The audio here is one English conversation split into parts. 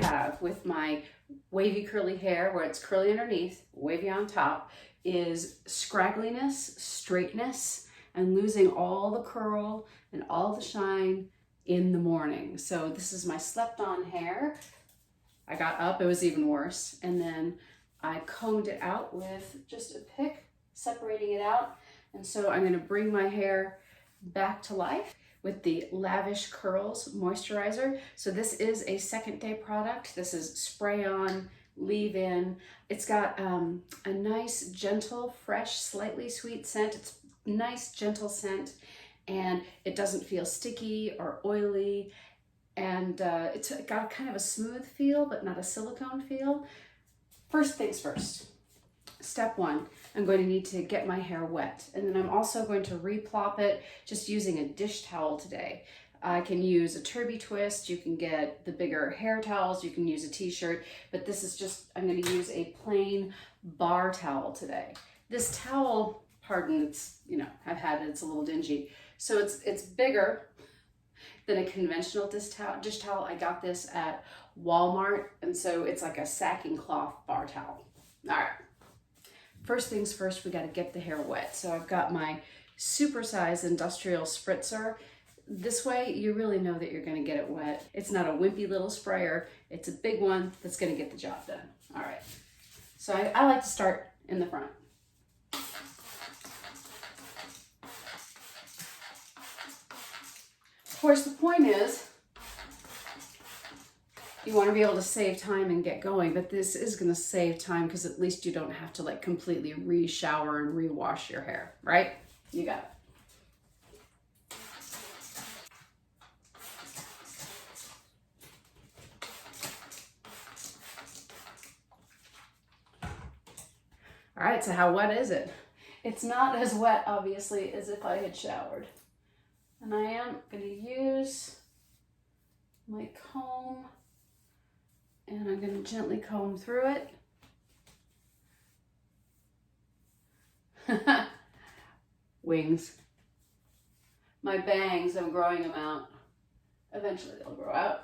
have with my wavy curly hair, where it's curly underneath, wavy on top, is scraggliness, straightness, and losing all the curl and all the shine in the morning. So this is my slept on hair. I got up, it was even worse. And then I combed it out with just a pick, separating it out. And so I'm gonna bring my hair back to life with the Lavish Curls Moisturizer. So this is a second day product. This is spray on, leave in. It's got a nice, gentle, fresh, slightly sweet scent. It's nice, gentle scent, and it doesn't feel sticky or oily. And it's got kind of a smooth feel, but not a silicone feel. First things first. Step one, I'm going to need to get my hair wet, and then I'm also going to replop it just using a dish towel today. I can use a Turby Twist, you can get the bigger hair towels, you can use a t-shirt, but this is just, I'm going to use a plain bar towel today. This towel, pardon, it's, you know, I've had it, it's a little dingy. So it's bigger than a conventional dish towel. I got this at Walmart, and so it's like a sacking cloth bar towel. All right. First things first, we got to get the hair wet. So I've got my supersized industrial spritzer. This way, you really know that you're going to get it wet. It's not a wimpy little sprayer. It's a big one that's going to get the job done. All right. So I like to start in the front. Of course, the point is, you want to be able to save time and get going, but this is going to save time because at least you don't have to like completely re-shower and re-wash your hair, right? You got it. All right, so how wet is it? It's not as wet, obviously, as if I had showered. And I am going to use my comb, and I'm going to gently comb through it. Wings. My bangs, I'm growing them out. Eventually they'll grow out.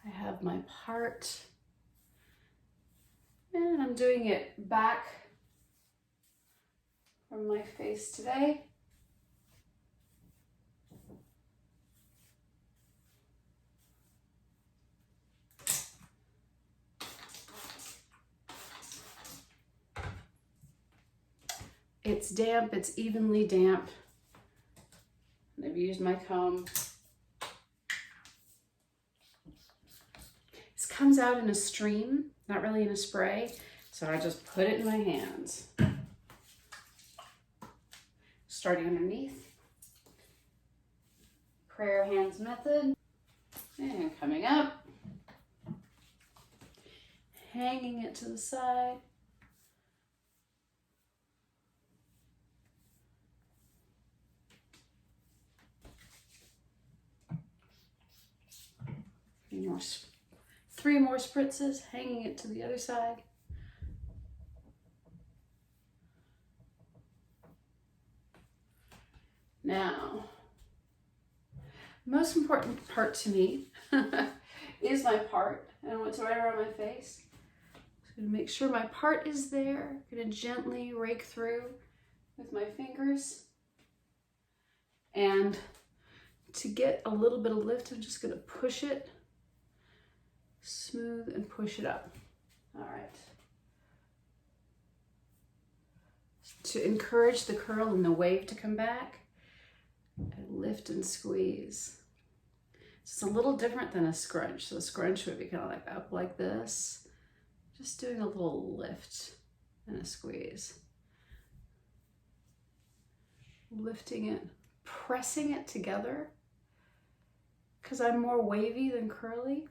I have my part, and I'm doing it back from my face today. It's damp, it's evenly damp. I've used my comb. This comes out in a stream, not really in a spray, so I just put it in my hands. Starting underneath, prayer hands method, and coming up, hanging it to the side, three more spritzes, hanging it to the other side. Now, most important part to me is my part, and what's right around my face. So I'm gonna make sure my part is there. I'm gonna gently rake through with my fingers. And to get a little bit of lift, I'm just gonna push it, smooth, and push it up. All right. To encourage the curl and the wave to come back, and lift and squeeze. It's a little different than a scrunch. So a scrunch would be kind of like up like this. Just doing a little lift and a squeeze. Lifting it, pressing it together, because I'm more wavy than curly.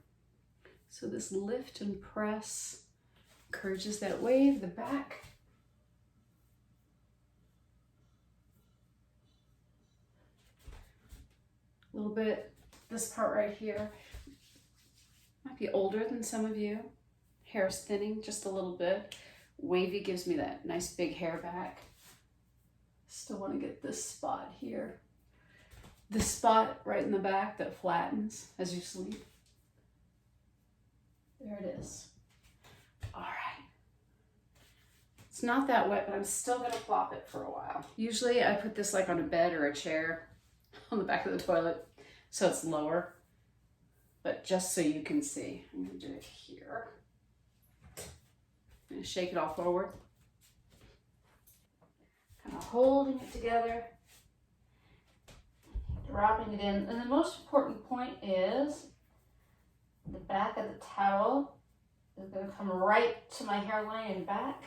So this lift and press encourages that wave, the back. A little bit, this part right here might be older than some of you. Hair's thinning just a little bit. Wavy gives me that nice big hair back. Still want to get this spot here. The spot right in the back that flattens as you sleep. There it is. All right. It's not that wet, but I'm still gonna plop it for a while. Usually I put this like on a bed or a chair on the back of the toilet so it's lower, but just so you can see, I'm gonna do it here. I'm gonna shake it all forward. Kind of holding it together, dropping it in. And the most important point is the back of the towel is going to come right to my hairline and back.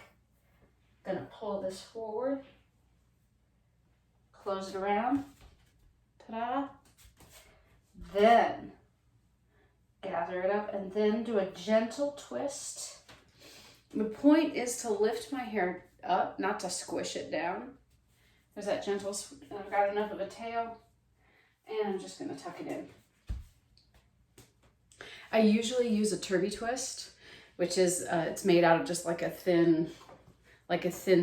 Going to pull this forward, close it around, ta-da. Then gather it up and then do a gentle twist. The point is to lift my hair up, not to squish it down. There's that gentle, I've got enough of a tail, and I'm just gonna tuck it in. I usually use a turby twist, which is, it's made out of just like a thin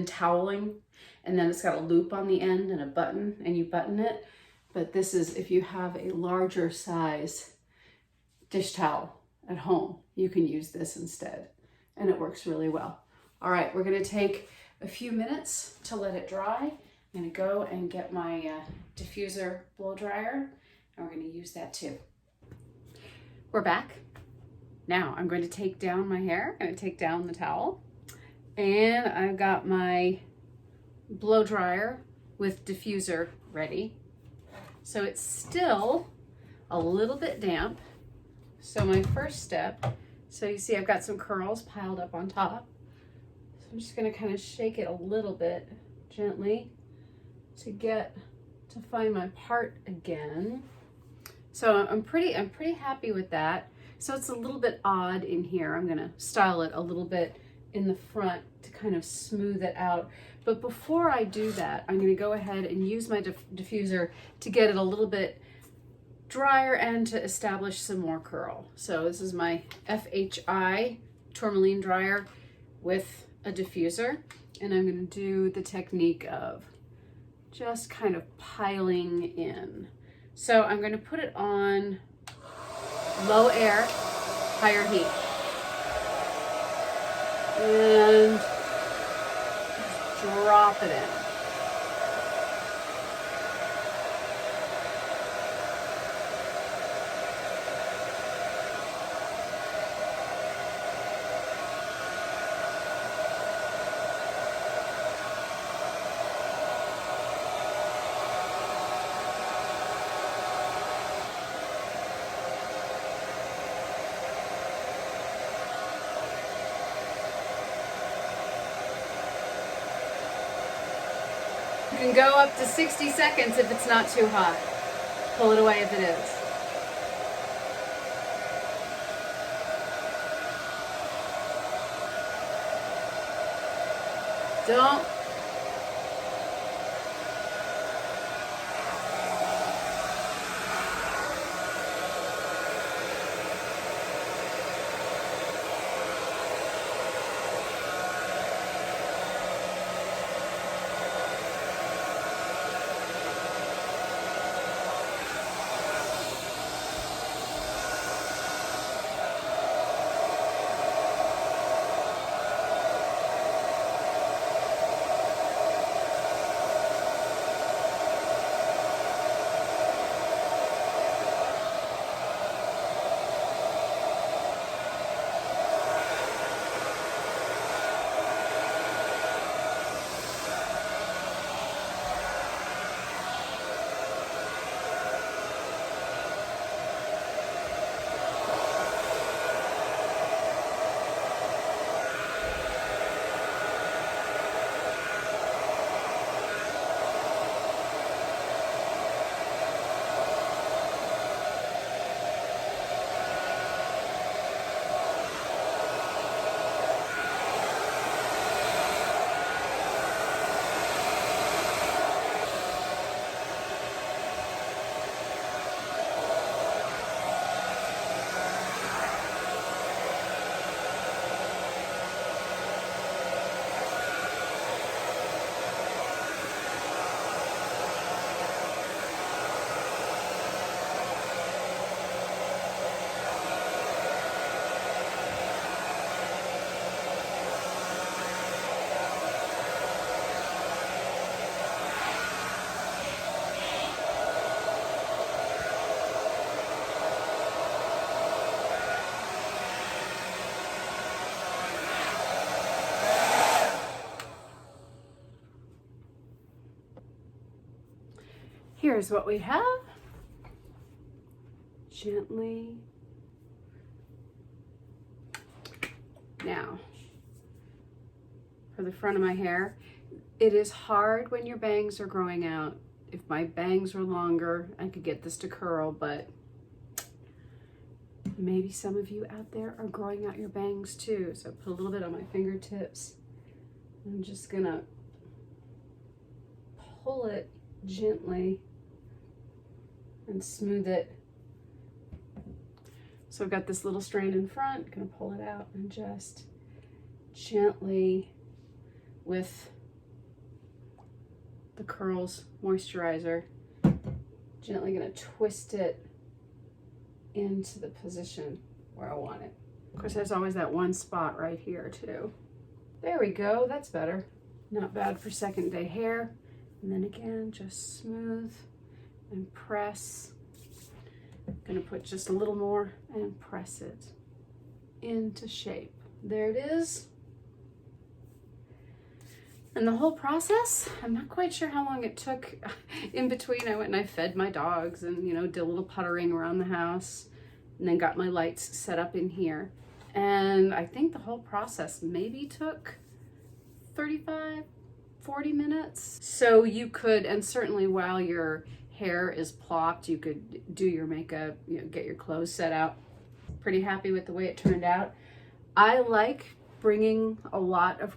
toweling, and then it's got a loop on the end and a button, and you button it. But this is, if you have a larger size dish towel at home, you can use this instead, and it works really well. All right, we're gonna take a few minutes to let it dry. I'm gonna go and get my diffuser blow dryer, and we're gonna use that too. We're back. Now I'm going to take down my hair. I'm gonna take down the towel, and I've got my blow dryer with diffuser ready. So it's still a little bit damp. So my first step, so you see I've got some curls piled up on top. So I'm just gonna kind of shake it a little bit gently to find my part again. So I'm pretty happy with that. So it's a little bit odd in here. I'm gonna style it a little bit in the front to kind of smooth it out. But before I do that, I'm gonna go ahead and use my diffuser to get it a little bit drier and to establish some more curl. So this is my FHI tourmaline dryer with a diffuser, and I'm gonna do the technique of just kind of piling in. So I'm gonna put it on low air, higher heat. And drop it in. You can go up to 60 seconds if it's not too hot. Pull it away if it is. Don't. here's what we have. Gently. Now, for the front of my hair, it is hard when your bangs are growing out. If my bangs were longer, I could get this to curl, but maybe some of you out there are growing out your bangs too. So put a little bit on my fingertips. I'm just gonna pull it gently and smooth it. So I've got this little strand in front, gonna pull it out and just gently with the Curls moisturizer, gently gonna twist it into the position where I want it. Of course, there's always that one spot right here too. There we go, that's better. Not bad for second day hair. And then again, just smooth and press. I'm gonna put just a little more and press it into shape. There it is. And the whole process, I'm not quite sure how long it took. In between, I went and I fed my dogs and, you know, did a little puttering around the house and then got my lights set up in here. And I think the whole process maybe took 35, 40 minutes. So you could, and certainly while your hair is plopped, you could do your makeup, you know, get your clothes set out. Pretty happy with the way it turned out. I like bringing a lot of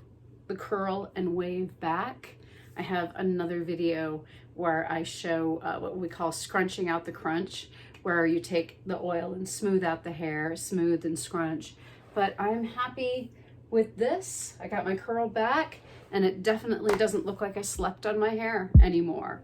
the curl and wave back. I have another video where I show what we call scrunching out the crunch, where you take the oil and smooth out the hair, smooth and scrunch. But I'm happy with this. I got my curl back and it definitely doesn't look like I slept on my hair anymore.